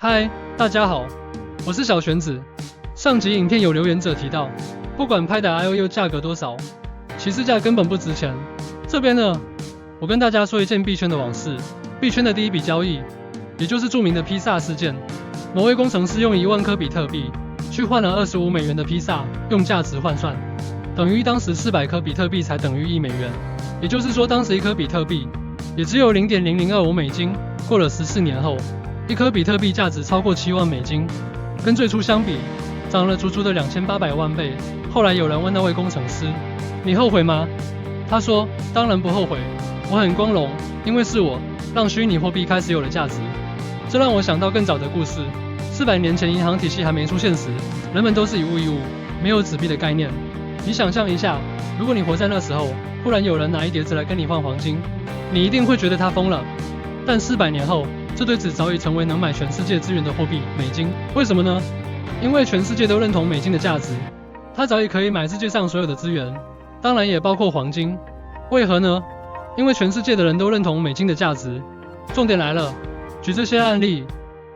嗨，大家好，我是小玄子。上集影片有留言者提到，不管拍的 IOU 价格多少，起市价根本不值钱。这边呢，我跟大家说一件币圈的往事。币圈的第一笔交易，也就是著名的披萨事件。某位工程师用1万颗比特币去换了25美元的披萨，用价值换算，等于当时400颗比特币才等于1美元。也就是说，当时1颗比特币也只有0.0025美金。过了14年后，1颗比特币价值超过7万美金，跟最初相比，涨了足足的2800万倍。后来有人问那位工程师：“你后悔吗？”他说：“当然不后悔，我很光荣，因为是我让虚拟货币开始有了价值。”这让我想到更早的故事。400年前银行体系还没出现时，人们都是以物易物，没有纸币的概念。你想象一下，如果你活在那时候，忽然有人拿一叠纸来跟你换黄金，你一定会觉得他疯了。但400年后，这堆纸早已成为能买全世界资源的货币——美金。为什么呢？因为全世界都认同美金的价值，它早已可以买世界上所有的资源，当然也包括黄金。为何呢？因为全世界的人都认同美金的价值。重点来了，举这些案例，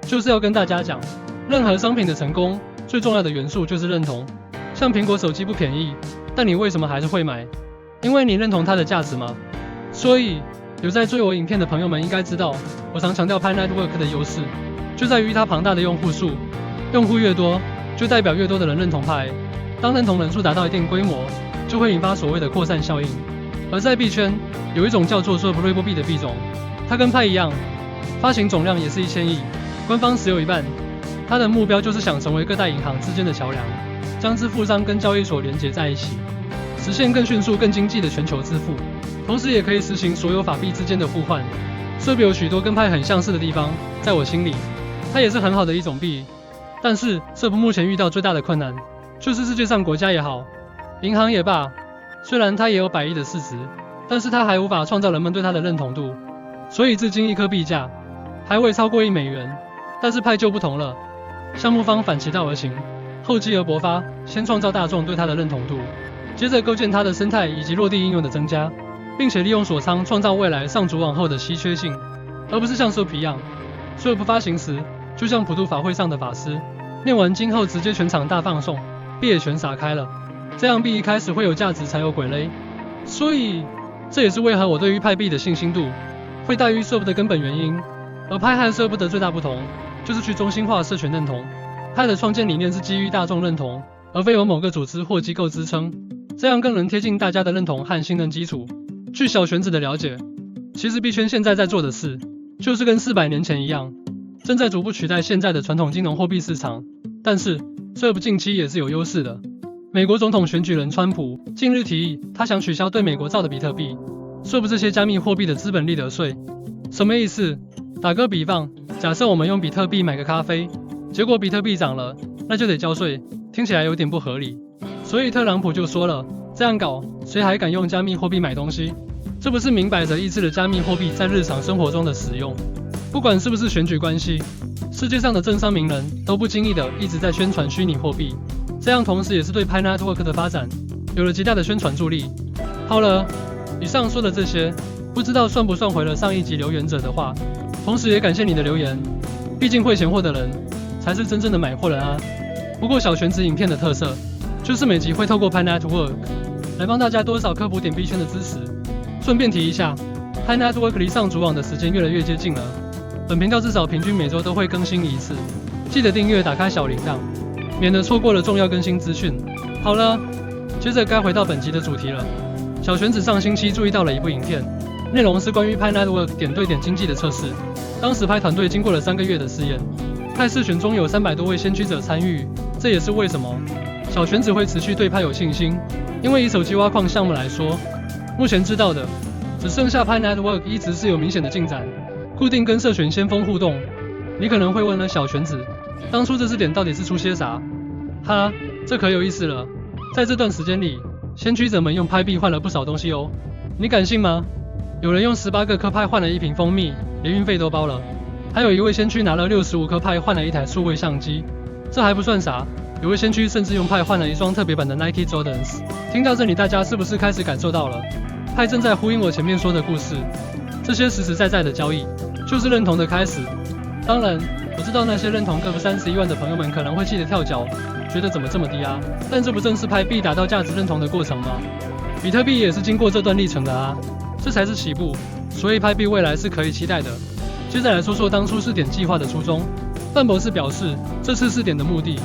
就是要跟大家讲，任何商品的成功，最重要的元素就是认同。像苹果手机不便宜，但你为什么还是会买？因为你认同它的价值吗？所以，有在追我影片的朋友们应该知道，我常强调 Pi Network 的优势，就在于它庞大的用户数。用户越多，就代表越多的人认同 Pi。当认同人数达到一定规模，就会引发所谓的扩散效应。而在币圈，有一种叫做 Swappable 币的币种，它跟 Pi 一样，发行总量也是1000亿，官方持有一半。它的目标就是想成为各大银行之间的桥梁，将支付商跟交易所连结在一起，实现更迅速、更经济的全球支付。同时也可以实行所有法币之间的互换。Swap 有许多跟派很相似的地方，在我心里，它也是很好的一种币。但是 Swap 目前遇到最大的困难，就是世界上国家也好，银行也罢，虽然它也有100亿的市值，但是它还无法创造人们对它的认同度。所以至今1颗币价还未超过1美元。但是派就不同了，项目方反其道而行，厚积而薄发，先创造大众对它的认同度，接着构建它的生态以及落地应用的增加，并且利用锁仓创造未来上主网后的稀缺性，而不是像 Swap 一样，Swap 发行时就像普渡法会上的法师，念完经后直接全场大放送，币也全撒开了。这样币一开始会有价值才有鬼嘞。所以这也是为何我对于派币的信心度会大于 Swap 的根本原因。而派和 Swap 的最大不同，就是去中心化社群认同。派的创建理念是基于大众认同，而非由某个组织或机构支撑，这样更能贴近大家的认同和信任基础。据小玄子的了解，其实币圈现在在做的事，就是跟400年前一样，正在逐步取代现在的传统金融货币市场。但是 Swap 近期也是有优势的。美国总统选举人川普近日提议，他想取消对美国造的比特币、Swap 这些加密货币的资本利得税。什么意思？打个比方，假设我们用比特币买个咖啡，结果比特币涨了，那就得交税，听起来有点不合理。所以特朗普就说了，这样搞，谁还敢用加密货币买东西？这不是明摆着抑制了加密货币在日常生活中的使用？不管是不是选举关系，世界上的政商名人都不经意的一直在宣传虚拟货币，这样同时也是对 Pi Network 的发展有了极大的宣传助力。好了，以上说的这些，不知道算不算回了上一集留言者的话，同时也感谢你的留言，毕竟会钱货的人才是真正的买货人啊。不过小玄子影片的特色，就是每集会透过 Pi Network 来帮大家多少科普点币圈的知识。顺便提一下， Pi Network 离上主网的时间越来越接近了，本频道至少平均每周都会更新一次，记得订阅打开小铃铛，免得错过了重要更新资讯。好了，接着该回到本集的主题了。小玄子上星期注意到了一部影片，内容是关于 Pi Network 点对点经济的测试。当时Pi团队经过了3个月的试验，Pi试选中有300多位先驱者参与，这也是为什么小玄子会持续对Pi有信心。因为以手机挖矿项目来说，目前知道的只剩下 Pi Network 一直是有明显的进展，固定跟社群先锋互动。你可能会问了，小玄子，当初这支点到底是出些啥？哈，这可有意思了。在这段时间里，先驱者们用 Pi 币换了不少东西哦，你敢信吗？有人用18个颗派换了1瓶蜂蜜，连运费都包了。还有一位先驱拿了65颗派换了1台数位相机。这还不算啥，有位先驱甚至用派换了一双特别版的 Nike Jordans。听到这里，大家是不是开始感受到了？派正在呼应我前面说的故事。这些实实在在的交易，就是认同的开始。当然，我知道那些认同各个31万的朋友们可能会气得跳脚，觉得怎么这么低啊？但这不正是派币达到价值认同的过程吗？比特币也是经过这段历程的啊，这才是起步，所以派币未来是可以期待的。接着来说说当初试点计划的初衷。范博士表示，这次试点的目的，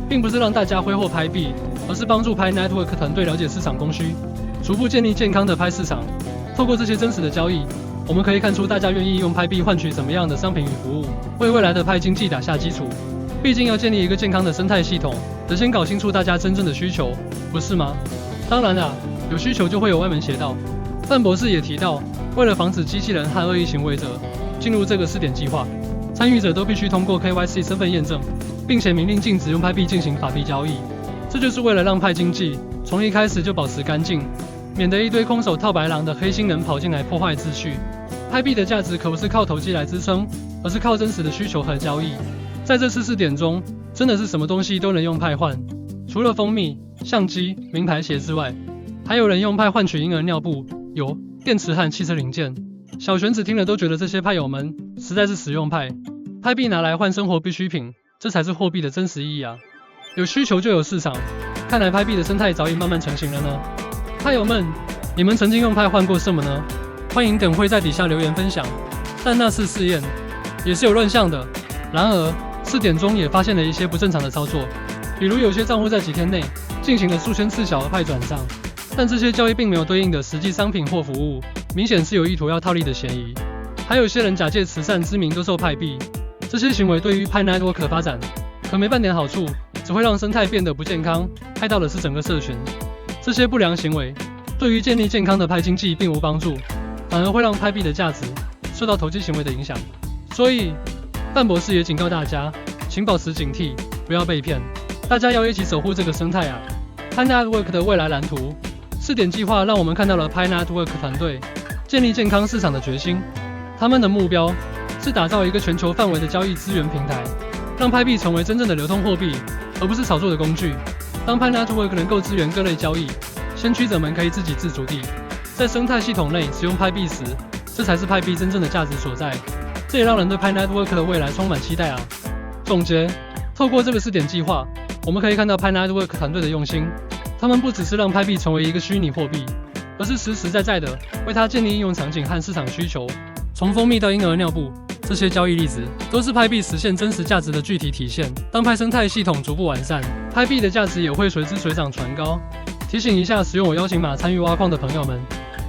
并不是让大家挥霍拍币，而是帮助拍 Network 团队了解市场供需，逐步建立健康的拍市场。透过这些真实的交易，我们可以看出大家愿意用拍币换取怎么样的商品与服务，为未来的拍经济打下基础。毕竟要建立一个健康的生态系统，得先搞清楚大家真正的需求，不是吗？当然啦，有需求就会有歪门邪道。范博士也提到，为了防止机器人和恶意行为者进入这个试点计划，参与者都必须通过 KYC 身份验证，并且明令禁止用拍币进行法币交易。这就是为了让派经济从一开始就保持干净，免得一堆空手套白狼的黑心人跑进来破坏秩序。拍币的价值可不是靠投机来支撑，而是靠真实的需求和交易。在这次试点中，真的是什么东西都能用派换，除了蜂蜜、相机、名牌鞋之外，还有人用派换取婴儿尿布、油、电池和汽车零件。小玄子听了都觉得这些派友们实在是实用派，拍币拿来换生活必需品，这才是货币的真实意义啊！有需求就有市场，看来拍币的生态早已慢慢成型了呢。派友们，你们曾经用派换过什么呢？欢迎等会在底下留言分享。但那次试验也是有乱象的，然而试点中也发现了一些不正常的操作，比如有些账户在几天内进行了数千次小额派转账，但这些交易并没有对应的实际商品或服务，明显是有意图要套利的嫌疑。还有些人假借慈善之名兜售派币，这些行为对于派 Network 发展可没半点好处，只会让生态变得不健康，害到的是整个社群。这些不良行为对于建立健康的派经济并无帮助，反而会让派币的价值受到投机行为的影响。所以范博士也警告大家，请保持警惕，不要被骗。大家要一起守护这个生态啊！派 Network 的未来蓝图。试点计划让我们看到了派 Network 团队建立健康市场的决心。他们的目标是打造一个全球范围的交易资源平台，让派币成为真正的流通货币，而不是炒作的工具。当派 Network 能够支援各类交易，先驱者们可以自给自足地在生态系统内使用派币时，这才是派币真正的价值所在。这也让人对派 Network 的未来充满期待啊！总结，透过这个试点计划，我们可以看到派 Network 团队的用心。他们不只是让拍币成为一个虚拟货币，而是实实在在的为它建立应用场景和市场需求。从蜂蜜到婴儿尿布，这些交易例子都是拍币实现真实价值的具体体现。当派生态系统逐步完善，拍币的价值也会随之水涨船高。提醒一下使用我邀请码参与挖矿的朋友们，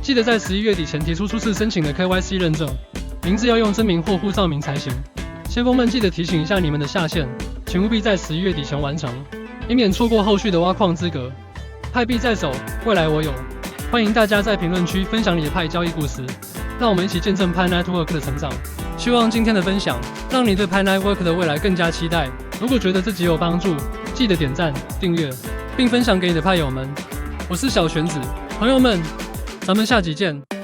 记得在11月底前提出初次申请的 KYC 认证，名字要用真名或护照名才行。先锋们记得提醒一下你们的下线，请务必在11月底前完成，以免错过后续的挖矿资格。派币在手，未来我有。欢迎大家在评论区分享你的派交易故事，让我们一起见证派 Network 的成长。希望今天的分享让你对派 Network 的未来更加期待。如果觉得这集有帮助，记得点赞、订阅，并分享给你的派友们。我是小玄子，朋友们，咱们下集见。